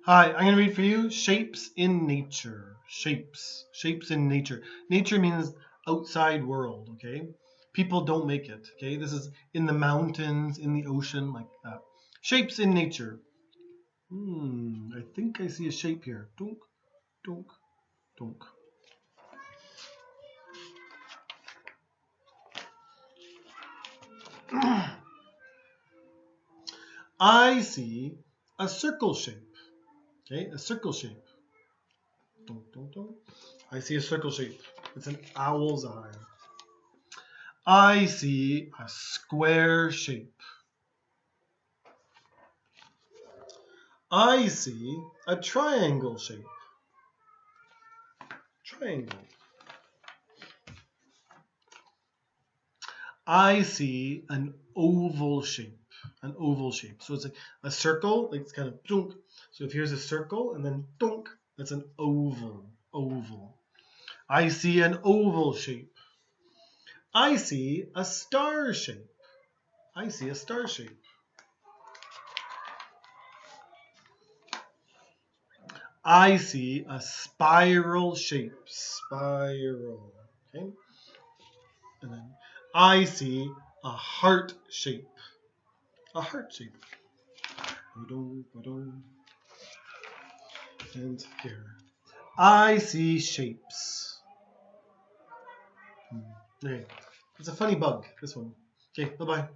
Hi, I'm going to read for you shapes in nature. Shapes in nature. Nature means outside world, okay? People don't make it, okay? This is in the mountains, in the ocean, like that. Shapes in nature. I think I see a shape here. Dunk, dunk, dunk. I see a circle shape, okay? A circle shape. Dunk, dunk, dunk. I see a circle shape. It's an owl's eye. I see a square shape. I see a triangle shape. Triangle. I see an oval shape. An oval shape. So it's like a circle, like it's kind of dunk. So if here's a circle and then dunk, that's an oval. Oval. I see an oval shape. I see a star shape. I see a star shape. I see a spiral shape. Spiral. Okay. And then I see a heart shape. A heart shape. And here. I see shapes. Okay. It's a funny bug, this one. Okay, bye-bye.